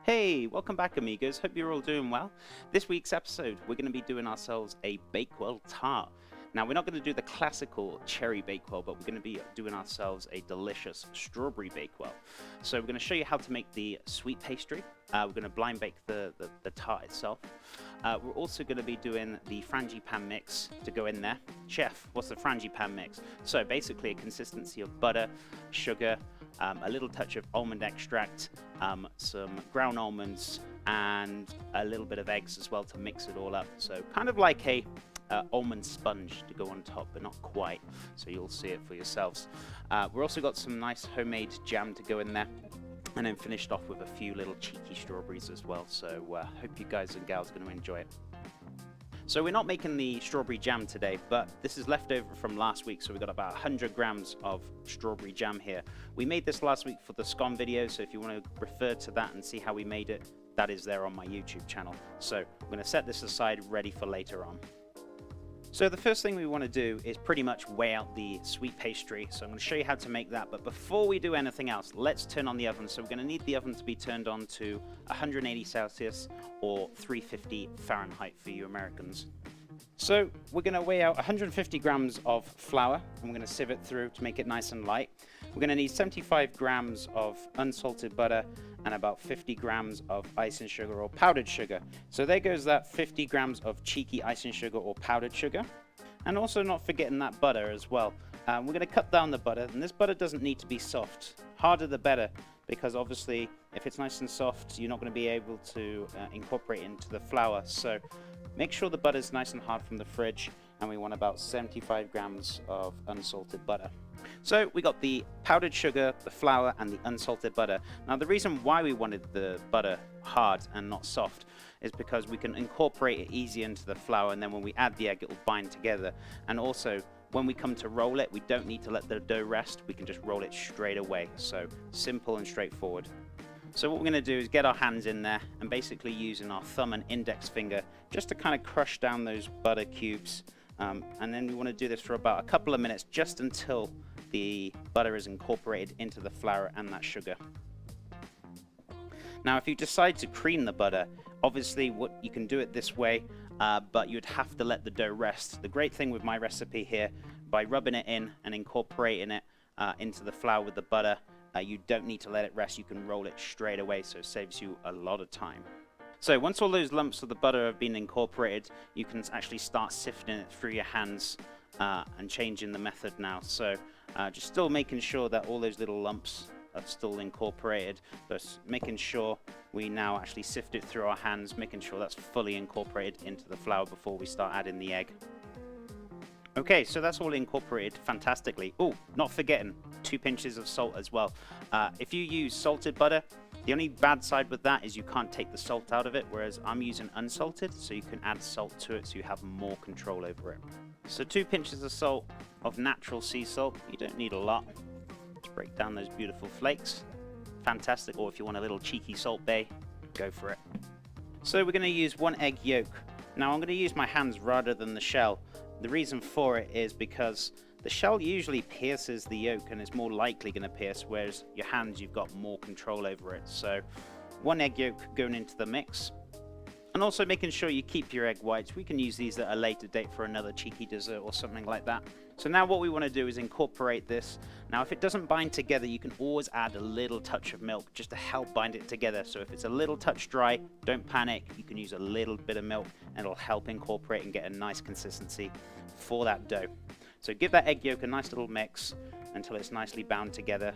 Hey, welcome back amigos, hope you're all doing well. This week's episode, we're going to be doing ourselves a Bakewell Tart. Now, we're not going to do the classical cherry Bakewell, but we're going to be doing ourselves a delicious strawberry Bakewell. So we're going to show you how to make the sweet pastry. We're going to blind bake the tart itself. We're also going to be doing the frangipane mix to go in there. Chef, what's the frangipane mix? So basically a consistency of butter, sugar, a little touch of almond extract, some ground almonds, and a little bit of eggs as well to mix it all up. So kind of like a almond sponge to go on top, but not quite, so you'll see it for yourselves. We've also got some nice homemade jam to go in there, and then finished off with a few little cheeky strawberries as well, so hope you guys and gals are going to enjoy it. So we're not making the strawberry jam today, but this is left over from last week, so we've got about 100 grams of strawberry jam here. We made this last week for the scone video, so if you want to refer to that and see how we made it, that is there on my YouTube channel. So I'm going to set this aside ready for later on. So the first thing we want to do is pretty much weigh out the sweet pastry. So I'm going to show you how to make that. But before we do anything else, let's turn on the oven. So we're going to need the oven to be turned on to 180 Celsius or 350 Fahrenheit for you Americans. So we're going to weigh out 150 grams of flour, and we're going to sieve it through to make it nice and light. We're going to need 75 grams of unsalted butter and about 50 grams of icing sugar or powdered sugar. So there goes that 50 grams of cheeky icing sugar or powdered sugar. And also not forgetting that butter as well. We're going to cut down the butter, and this butter doesn't need to be soft. Harder the better, because obviously if it's nice and soft, you're not going to be able to incorporate it into the flour. So make sure the butter is nice and hard from the fridge, and we want about 75 grams of unsalted butter. So we got the powdered sugar, the flour, and the unsalted butter. Now the reason why we wanted the butter hard and not soft is because we can incorporate it easy into the flour, and then when we add the egg, it will bind together. And also, when we come to roll it, we don't need to let the dough rest. We can just roll it straight away. So simple and straightforward. So what we're going to do is get our hands in there and basically using our thumb and index finger just to kind of crush down those butter cubes. And then we want to do this for about a couple of minutes, just until the butter is incorporated into the flour and that sugar. Now if you decide to cream the butter, obviously you can do it this way, but you'd have to let the dough rest. The great thing with my recipe here, by rubbing it in and incorporating it into the flour with the butter, you don't need to let it rest. You can roll it straight away, so it saves you a lot of time. So once all those lumps of the butter have been incorporated, you can actually start sifting it through your hands and changing the method now. So just still making sure that all those little lumps are still incorporated, but making sure we now actually sift it through our hands, making sure that's fully incorporated into the flour before we start adding the egg. Okay, so that's all incorporated fantastically. Oh, not forgetting 2 pinches of salt as well. If you use salted butter, the only bad side with that is you can't take the salt out of it, whereas I'm using unsalted, so you can add salt to it so you have more control over it. So 2 pinches of salt, of natural sea salt. You don't need a lot. Let's break down those beautiful flakes. Fantastic, or if you want a little cheeky salt bay, go for it. So we're going to use 1 egg yolk. Now I'm going to use my hands rather than the shell. The reason for it is because the shell usually pierces the yolk and is more likely going to pierce, whereas your hands, you've got more control over it. So 1 egg yolk going into the mix. And also making sure you keep your egg whites. We can use these at a later date for another cheeky dessert or something like that. So now what we want to do is incorporate this. Now if it doesn't bind together, you can always add a little touch of milk just to help bind it together. So if it's a little touch dry, don't panic. You can use a little bit of milk and it'll help incorporate and get a nice consistency for that dough. So give that egg yolk a nice little mix until it's nicely bound together.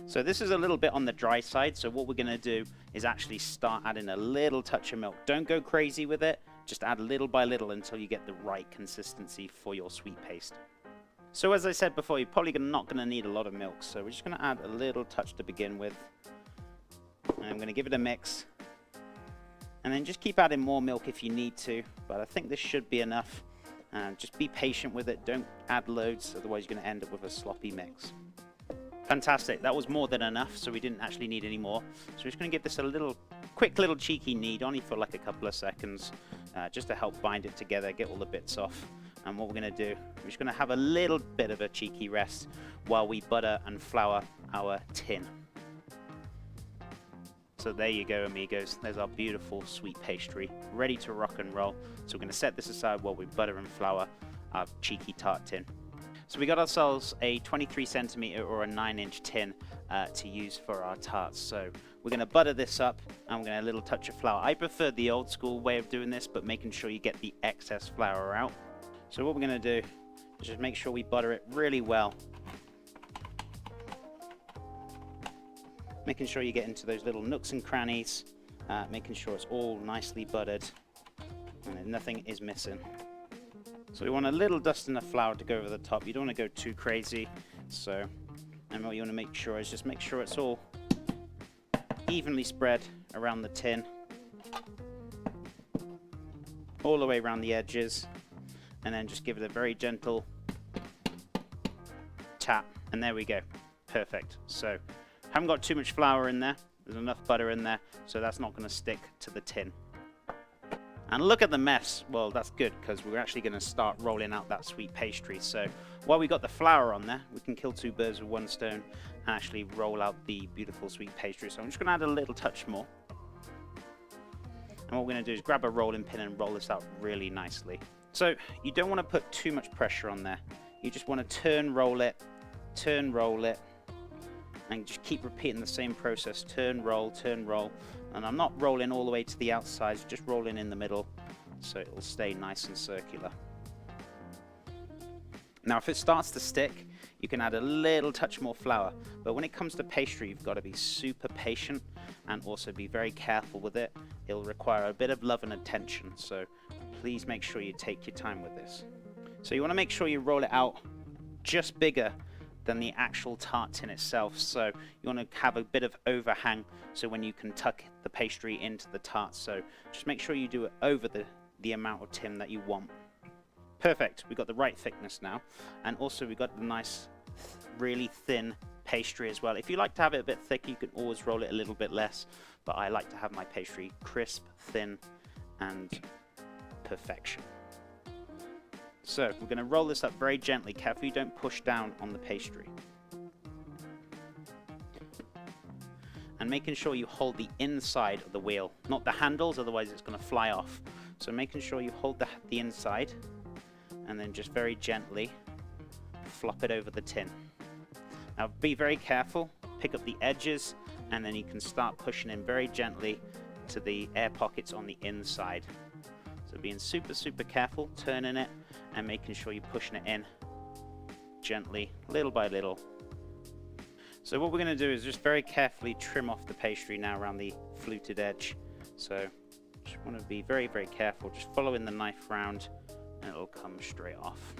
So this is a little bit on the dry side, so what we're going to do is actually start adding a little touch of milk. Don't go crazy with it, just add little by little until you get the right consistency for your sweet paste. So as I said before, you're probably not going to need a lot of milk, so we're just going to add a little touch to begin with. And I'm going to give it a mix. And then just keep adding more milk if you need to, but I think this should be enough. Just be patient with it, don't add loads, otherwise you're going to end up with a sloppy mix. Fantastic, that was more than enough, so we didn't actually need any more. So we're just going to give this a quick little cheeky knead, only for like a couple of seconds, just to help bind it together, get all the bits off. And what we're going to do, we're just going to have a little bit of a cheeky rest while we butter and flour our tin. So there you go, amigos. There's our beautiful sweet pastry, ready to rock and roll. So we're going to set this aside while we butter and flour our cheeky tart tin. So we got ourselves a 23 centimeter or a 9-inch tin to use for our tarts. So we're going to butter this up and we're going to add a little touch of flour. I prefer the old school way of doing this, but making sure you get the excess flour out. So what we're going to do is just make sure we butter it really well. Making sure you get into those little nooks and crannies, making sure it's all nicely buttered and nothing is missing. So we want a little dust in the flour to go over the top. You don't want to go too crazy. So, and what you want to make sure is just make sure it's all evenly spread around the tin, all the way around the edges, and then just give it a very gentle tap, and there we go. Perfect. So, haven't got too much flour in there. There's enough butter in there, so that's not going to stick to the tin. And look at the mess. Well, that's good because we're actually going to start rolling out that sweet pastry. So while we got the flour on there, we can kill two birds with one stone and actually roll out the beautiful sweet pastry. So I'm just going to add a little touch more. And what we're going to do is grab a rolling pin and roll this out really nicely. So you don't want to put too much pressure on there. You just want to turn, roll it, and just keep repeating the same process. Turn, roll, and I'm not rolling all the way to the outside, just rolling in the middle so it will stay nice and circular. Now if it starts to stick, you can add a little touch more flour, but when it comes to pastry you've got to be super patient and also be very careful with it. It'll require a bit of love and attention, so please make sure you take your time with this. So you want to make sure you roll it out just bigger than the actual tart tin itself, so you want to have a bit of overhang so when you can tuck the pastry into the tart. So just make sure you do it over the amount of tin that you want. Perfect, we've got the right thickness now, and also we've got the nice really thin pastry as well. If you like to have it a bit thicker, you can always roll it a little bit less, but I like to have my pastry crisp, thin and perfection. So we're going to roll this up very gently. Careful you don't push down on the pastry. And making sure you hold the inside of the wheel, not the handles, otherwise it's going to fly off. So making sure you hold the inside and then just very gently flop it over the tin. Now be very careful, pick up the edges, and then you can start pushing in very gently to the air pockets on the inside. So being super careful, turning it and making sure you're pushing it in gently, little by little. So what we're going to do is just very carefully trim off the pastry now around the fluted edge. So just want to be very careful, just following the knife round and it'll come straight off.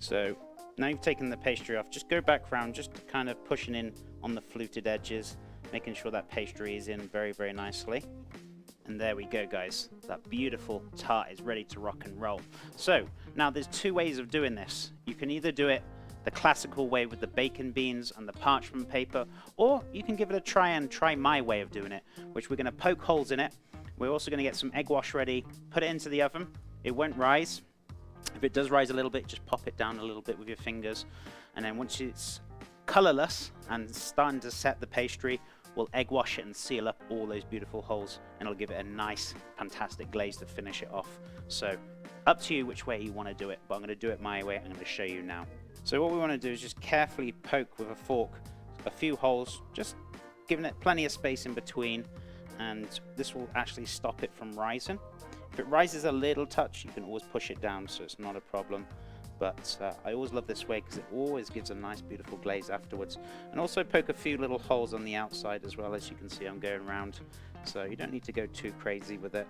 So now you've taken the pastry off, just go back round, just kind of pushing in on the fluted edges, making sure that pastry is in very nicely. And there we go, guys. That beautiful tart is ready to rock and roll. So now there's two ways of doing this. You can either do it the classical way with the bacon beans and the parchment paper, or you can give it a try and try my way of doing it, which we're going to poke holes in it. We're also going to get some egg wash ready, put it into the oven. It won't rise. If it does rise a little bit, just pop it down a little bit with your fingers. And then once it's colorless and starting to set the pastry, we'll egg wash it and seal up all those beautiful holes, and it'll give it a nice, fantastic glaze to finish it off. So up to you which way you want to do it, but I'm going to do it my way. I'm going to show you now. So what we want to do is just carefully poke with a fork a few holes, just giving it plenty of space in between, and this will actually stop it from rising. If it rises a little touch, you can always push it down, so it's not a problem. But I always love this way because it always gives a nice beautiful glaze afterwards. And also poke a few little holes on the outside as well. As you can see, I'm going around, so you don't need to go too crazy with it,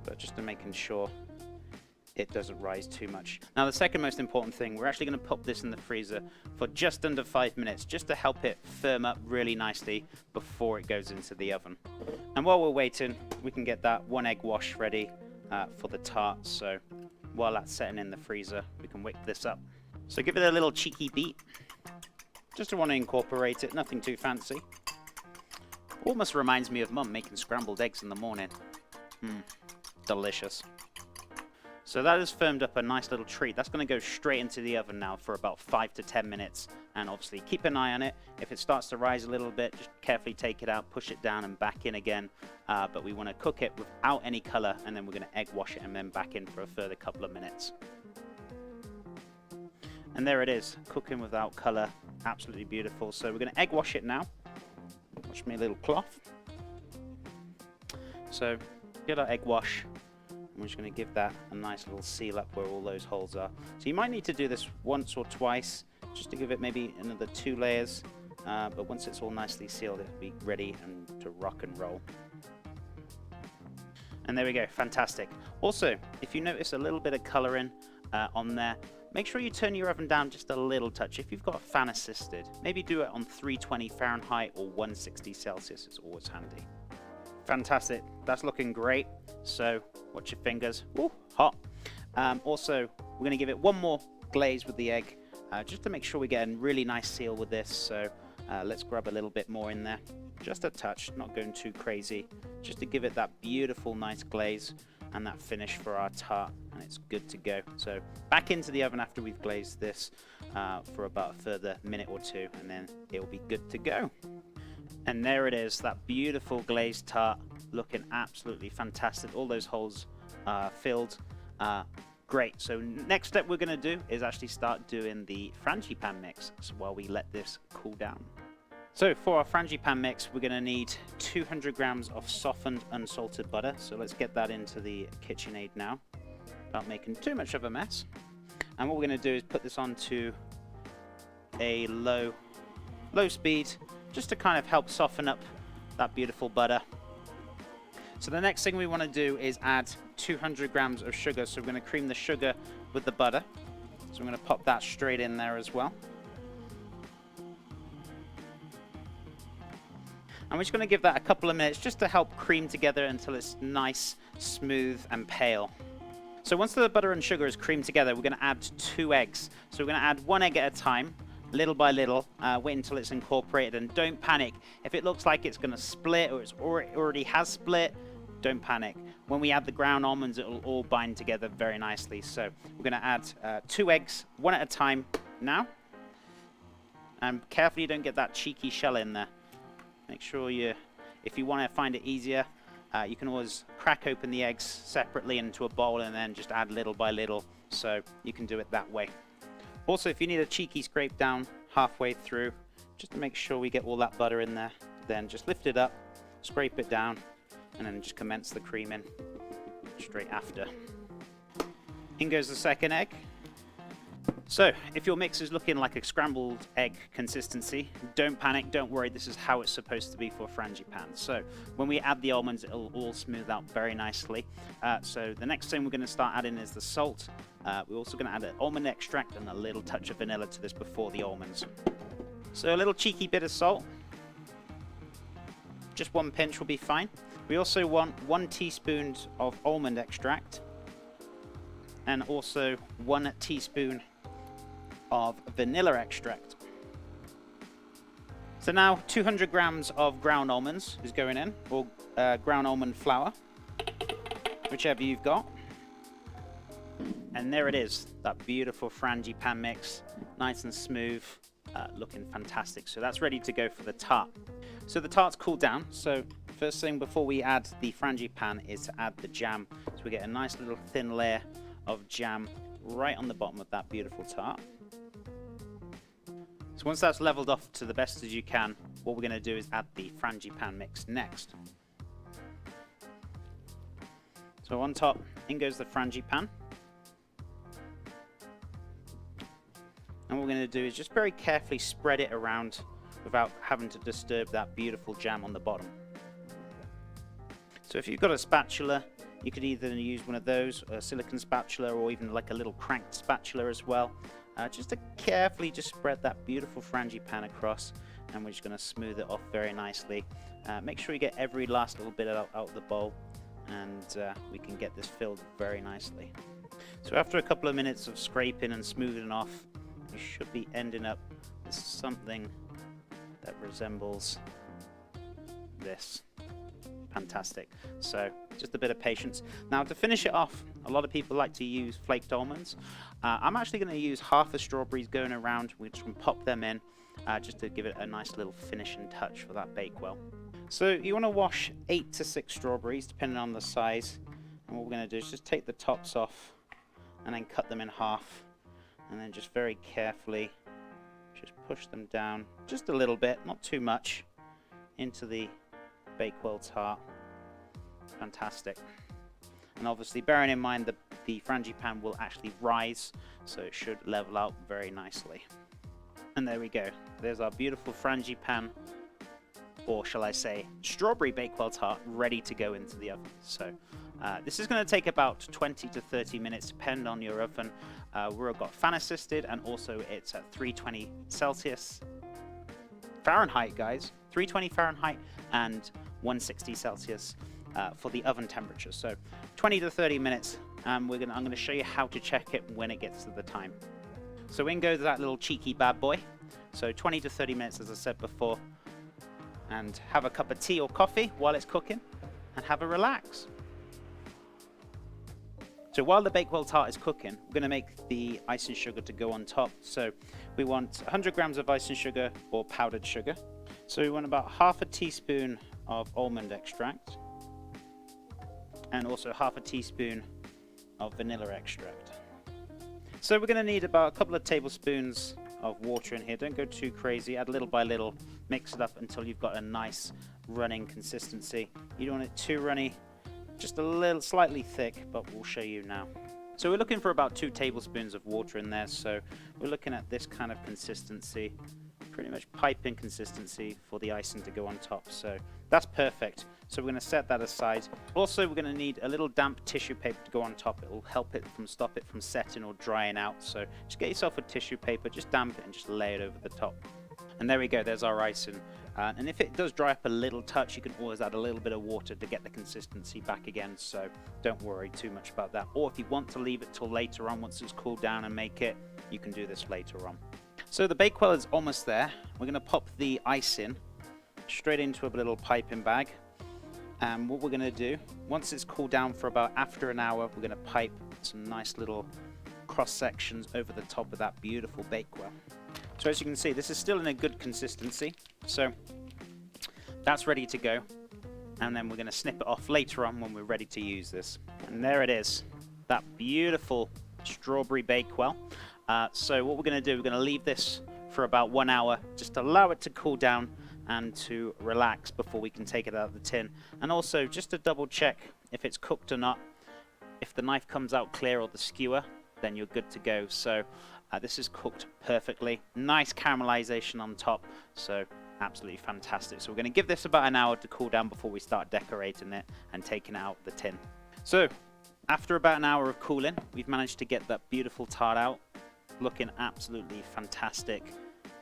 but just to making sure it doesn't rise too much. Now the second most important thing, we're actually going to pop this in the freezer for just under 5 minutes, just to help it firm up really nicely before it goes into the oven. And while we're waiting, we can get that one egg wash ready for the tart. So while that's setting in the freezer, we can whip this up. So give it a little cheeky beat, just to want to incorporate it, nothing too fancy. Almost reminds me of Mum making scrambled eggs in the morning. Delicious. So that has firmed up a nice little treat. That's going to go straight into the oven now for about 5 to 10 minutes. And obviously keep an eye on it. If it starts to rise a little bit, just carefully take it out, push it down and back in again. But we want to cook it without any color, and then we're going to egg wash it and then back in for a further couple of minutes. And there it is, cooking without color. Absolutely beautiful. So we're going to egg wash it now. Wash me a little cloth. So get our egg wash. I'm just going to give that a nice little seal up where all those holes are. So you might need to do this once or twice, just to give it maybe another 2 layers. But once it's all nicely sealed, it'll be ready and to rock and roll. And there we go, fantastic. Also, if you notice a little bit of colouring on there, make sure you turn your oven down just a little touch. If you've got a fan assisted, maybe do it on 320 Fahrenheit or 160 Celsius. It's always handy. Fantastic, that's looking great. So watch your fingers. Ooh, hot. Also, we're going to give it one more glaze with the egg, just to make sure we get a really nice seal with this. So let's grab a little bit more in there, just a touch, not going too crazy, just to give it that beautiful nice glaze and that finish for our tart, and it's good to go. So back into the oven after we've glazed this for about a further minute or 2, and then it'll be good to go. And there it is, that beautiful glazed tart, looking absolutely fantastic. All those holes filled. Great. So next step we're going to do is actually start doing the frangipane mix while we let this cool down. So for our frangipane mix, we're going to need 200 grams of softened unsalted butter. So let's get that into the KitchenAid now, without making too much of a mess. And what we're going to do is put this onto a low speed, just to kind of help soften up that beautiful butter. So the next thing we want to do is add 200 grams of sugar. So we're going to cream the sugar with the butter. So I'm going to pop that straight in there as well. And we're just going to give that a couple of minutes just to help cream together until it's nice, smooth and pale. So once the butter and sugar is creamed together, we're going to add 2 eggs. So we're going to add 1 egg at a time, little by little, wait until it's incorporated, and don't panic. If it looks like it's going to split or it already has split, don't panic. When we add the ground almonds, it will all bind together very nicely. So we're going to add 2 eggs, 1 at a time now. And carefully don't get that cheeky shell in there. Make sure if you want to find it easier, you can always crack open the eggs separately into a bowl and then just add little by little. So you can do it that way. Also, if you need a cheeky scrape down halfway through, just to make sure we get all that butter in there, then just lift it up, scrape it down, and then just commence the creaming straight after. In goes the second egg. So, if your mix is looking like a scrambled egg consistency, don't panic, don't worry, this is how it's supposed to be for frangipane. So, when we add the almonds, it'll all smooth out very nicely. So, the next thing we're going to start adding is the salt. We're also going to add an almond extract and a little touch of vanilla to this before the almonds. So, a little cheeky bit of salt. Just 1 pinch will be fine. We also want 1 teaspoon of almond extract and also 1 teaspoon of vanilla extract. So now 200 grams of ground almonds is going in, or ground almond flour, whichever you've got. And there it is, that beautiful frangipane mix, nice and smooth, looking fantastic. So that's ready to go for the tart. So the tart's cooled down, so first thing before we add the frangipane is to add the jam. So we get a nice little thin layer of jam right on the bottom of that beautiful tart. So once that's leveled off to the best as you can, what we're going to do is add the frangipane mix next. So on top, in goes the frangipane. And what we're going to do is just very carefully spread it around without having to disturb that beautiful jam on the bottom. So if you've got a spatula, you could either use one of those, a silicone spatula, or even like a little cranked spatula as well. Just to carefully just spread that beautiful frangipane across, and we're just going to smooth it off very nicely. Make sure you get every last little bit out of the bowl, and we can get this filled very nicely. So after a couple of minutes of scraping and smoothing off, you should be ending up with something that resembles this. fantastic. So just a bit of patience. Now to finish it off, a lot of people like to use flaked almonds. I'm actually going to use half the strawberries going around. We're just going to pop them in just to give it a nice little finishing touch for that Bakewell. So you want to wash 8 to 6 strawberries depending on the size. And what we're going to do is just take the tops off and then cut them in half, and then just very carefully just push them down just a little bit, not too much, into the Bakewell Tart. Fantastic. And obviously bearing in mind that the frangipane will actually rise, so it should level out very nicely. And there we go. There's our beautiful frangipane, or shall I say strawberry Bakewell Tart, ready to go into the oven. So this is going to take about 20 to 30 minutes, depending on your oven. We've got fan assisted, and also it's at 320 Celsius. Fahrenheit, guys. 320 Fahrenheit and 160 Celsius for the oven temperature. So 20 to 30 minutes. I'm going to show you how to check it when it gets to the time. So in goes that little cheeky bad boy. So 20 to 30 minutes, as I said before. And have a cup of tea or coffee while it's cooking, and have a relax. So while the Bakewell Tart is cooking, we're going to make the icing sugar to go on top. So we want 100 grams of icing sugar or powdered sugar. So we want about half a teaspoon of almond extract, and also half a teaspoon of vanilla extract. So we're going to need about a couple of tablespoons of water in here. Don't go too crazy. Add little by little. Mix it up until you've got a nice running consistency. You don't want it too runny, just a little slightly thick, but we'll show you now. So we're looking for about 2 tablespoons of water in there. So we're looking at this kind of consistency, pretty much piping consistency for the icing to go on top. So that's perfect. So we're going to set that aside. Also, we're going to need a little damp tissue paper to go on top. It will help it stop it from setting or drying out. So just get yourself a tissue paper, just damp it and just lay it over the top. And there we go, there's our icing. And if it does dry up a little touch, you can always add a little bit of water to get the consistency back again. So don't worry too much about that. Or if you want to leave it till later on, once it's cooled down and make it, you can do this later on. So the Bakewell is almost there. We're going to pop the icing straight into a little piping bag. And what we're going to do, once it's cooled down for about after an hour, we're going to pipe some nice little cross sections over the top of that beautiful Bakewell. So as you can see, this is still in a good consistency. So that's ready to go. And then we're going to snip it off later on when we're ready to use this. And there it is, that beautiful strawberry Bakewell. So what we're going to do, we're going to leave this for about 1 hour, just allow it to cool down and to relax before we can take it out of the tin. And also just to double check if it's cooked or not. If the knife comes out clear or the skewer, then you're good to go. So this is cooked perfectly. Nice caramelization on top, so absolutely fantastic. So we're going to give this about an hour to cool down before we start decorating it and taking it out of the tin. So after about an hour of cooling, we've managed to get that beautiful tart out, looking absolutely fantastic,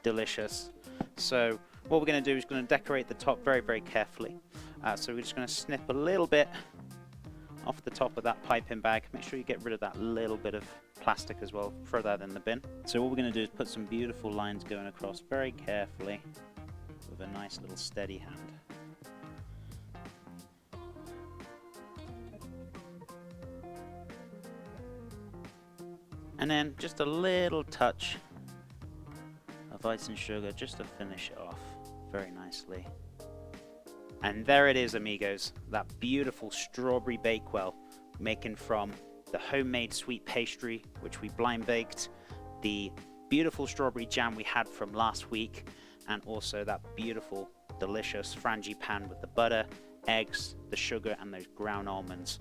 delicious. So what we're going to do is going to decorate the top very, very carefully. So we're just going to snip a little bit off the top of that piping bag. Make sure you get rid of that little bit of plastic as well. Throw that in the bin. So what we're going to do is put some beautiful lines going across very carefully with a nice little steady hand. And then just a little touch of icing sugar just to finish it off very nicely. And there it is, amigos, that beautiful strawberry Bakewell, making from the homemade sweet pastry, which we blind baked, the beautiful strawberry jam we had from last week, and also that beautiful, delicious frangipane with the butter, eggs, the sugar, and those ground almonds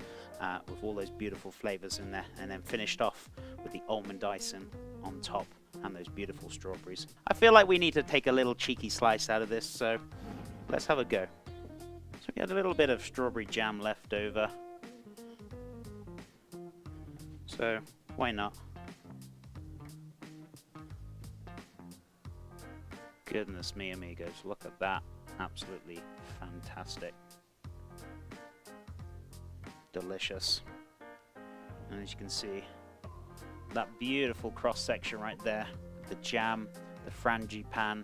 with all those beautiful flavors in there, and then finished off with the almond icing on top and those beautiful strawberries. I feel like we need to take a little cheeky slice out of this, so let's have a go. So we had a little bit of strawberry jam left over, so why not? Goodness me, amigos, look at that. Absolutely fantastic. Delicious. And as you can see, that beautiful cross section right there, the jam, the frangipane,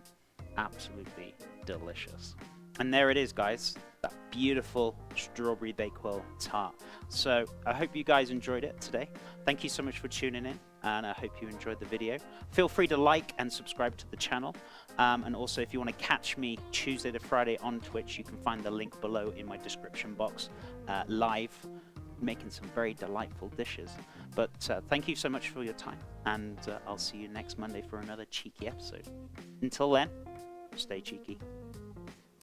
absolutely delicious. And there it is, guys, that beautiful strawberry Bakewell tart. So I hope you guys enjoyed it today. Thank you so much for tuning in, and I hope you enjoyed the video. Feel free to like and subscribe to the channel. And also, if you want to catch me Tuesday to Friday on Twitch, you can find the link below in my description box, live, making some very delightful dishes. But thank you so much for your time, and I'll see you next Monday for another cheeky episode. Until then, stay cheeky.